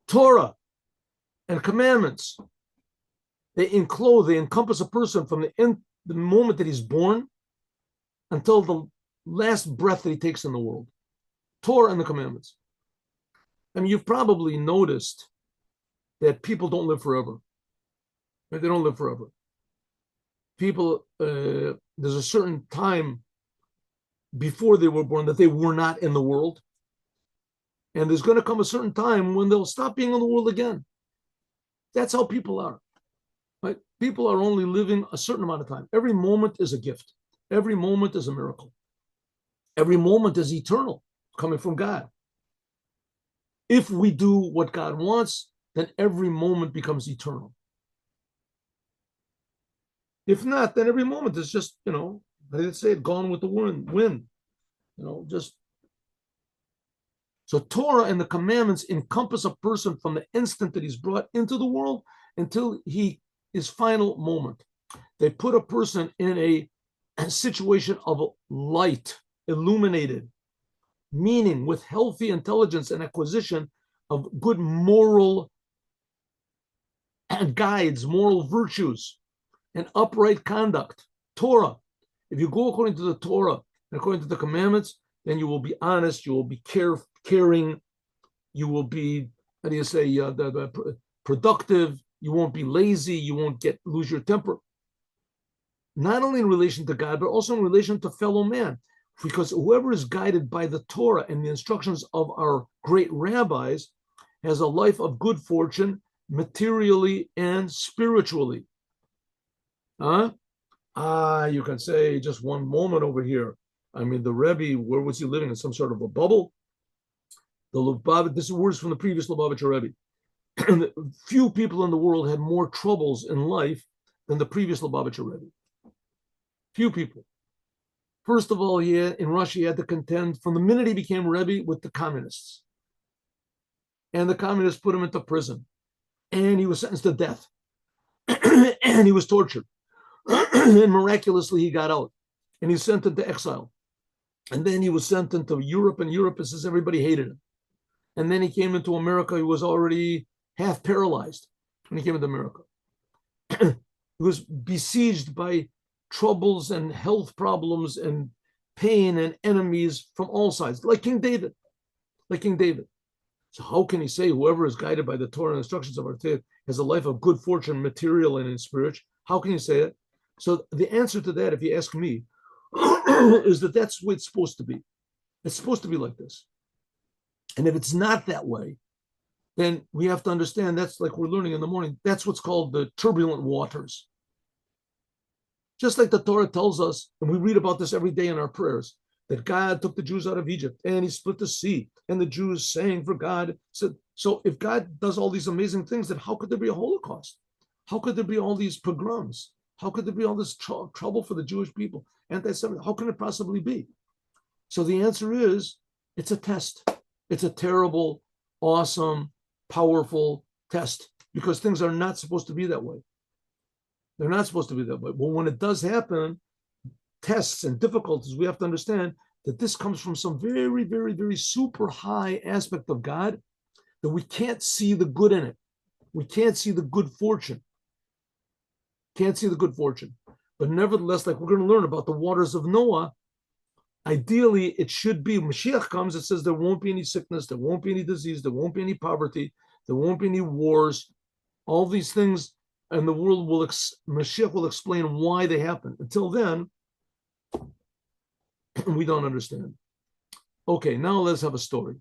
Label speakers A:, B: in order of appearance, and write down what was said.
A: Torah and commandments, they encompass a person from the moment that he's born until the last breath that he takes in the world. Torah and the commandments. I mean, you've probably noticed that people don't live forever. Right? They don't live forever. People, there's a certain time before they were born that they were not in the world. And there's going to come a certain time when they'll stop being in the world again. That's how people are. Right? People are only living a certain amount of time. Every moment is a gift. Every moment is a miracle. Every moment is eternal, coming from God. If we do what God wants, then every moment becomes eternal. If not, then every moment is just, they say it, gone with the wind. Just. So Torah and the commandments encompass a person from the instant that he's brought into the world until his final moment. They put a person in a situation of light, illuminated, meaning with healthy intelligence and acquisition of good moral guides, moral virtues, and upright conduct. Torah. If you go according to the Torah and according to the commandments, then you will be honest, you will be caring, you will be, productive, you won't be lazy, you won't lose your temper. Not only in relation to God, but also in relation to fellow man. Because whoever is guided by the Torah and the instructions of our great rabbis has a life of good fortune, materially and spiritually. You can say just one moment over here. I mean, the Rebbe, where was he living? In some sort of a bubble? This is words from the previous Lubavitcher Rebbe. Few people in the world had more troubles in life than the previous Lubavitcher Rebbe. Few people. First of all, in Russia, he had to contend from the minute he became Rebbe with the communists. And the communists put him into prison. And he was sentenced to death. And he was tortured. And miraculously, he got out. And he was sent into exile. And then he was sent into Europe. And Europe, it says everybody hated him. And then he came into America. He was already half paralyzed when he came into America. He was besieged by troubles and health problems and pain and enemies from all sides, like King David. So how can he say whoever is guided by the Torah and instructions of our Torah has a life of good fortune, material and in spirit? How can you say it? So the answer to that, if you ask me, is that that's what it's supposed to be. It's supposed to be like this. And if it's not that way, then we have to understand that's like we're learning in the morning. That's what's called the turbulent waters. Just like the Torah tells us, and we read about this every day in our prayers, that God took the Jews out of Egypt and he split the sea and the Jews sang for God. So if God does all these amazing things, then how could there be a Holocaust? How could there be all these pogroms? How could there be all this trouble for the Jewish people? Anti-Semitism? How can it possibly be? So the answer is, it's a test. It's a terrible, awesome, powerful test because things are not supposed to be that way. They're not supposed to be that way. But when it does happen, tests and difficulties, we have to understand that this comes from some very, very, very super high aspect of God that we can't see the good in it. We can't see the good fortune. Can't see the good fortune. But nevertheless, like we're going to learn about the waters of Noah, ideally it should be, Mashiach comes, it says there won't be any sickness, there won't be any disease, there won't be any poverty, there won't be any wars, all these things, and the world will, Mashiach will explain why they happen. Until then, we don't understand. Okay, now let's have a story.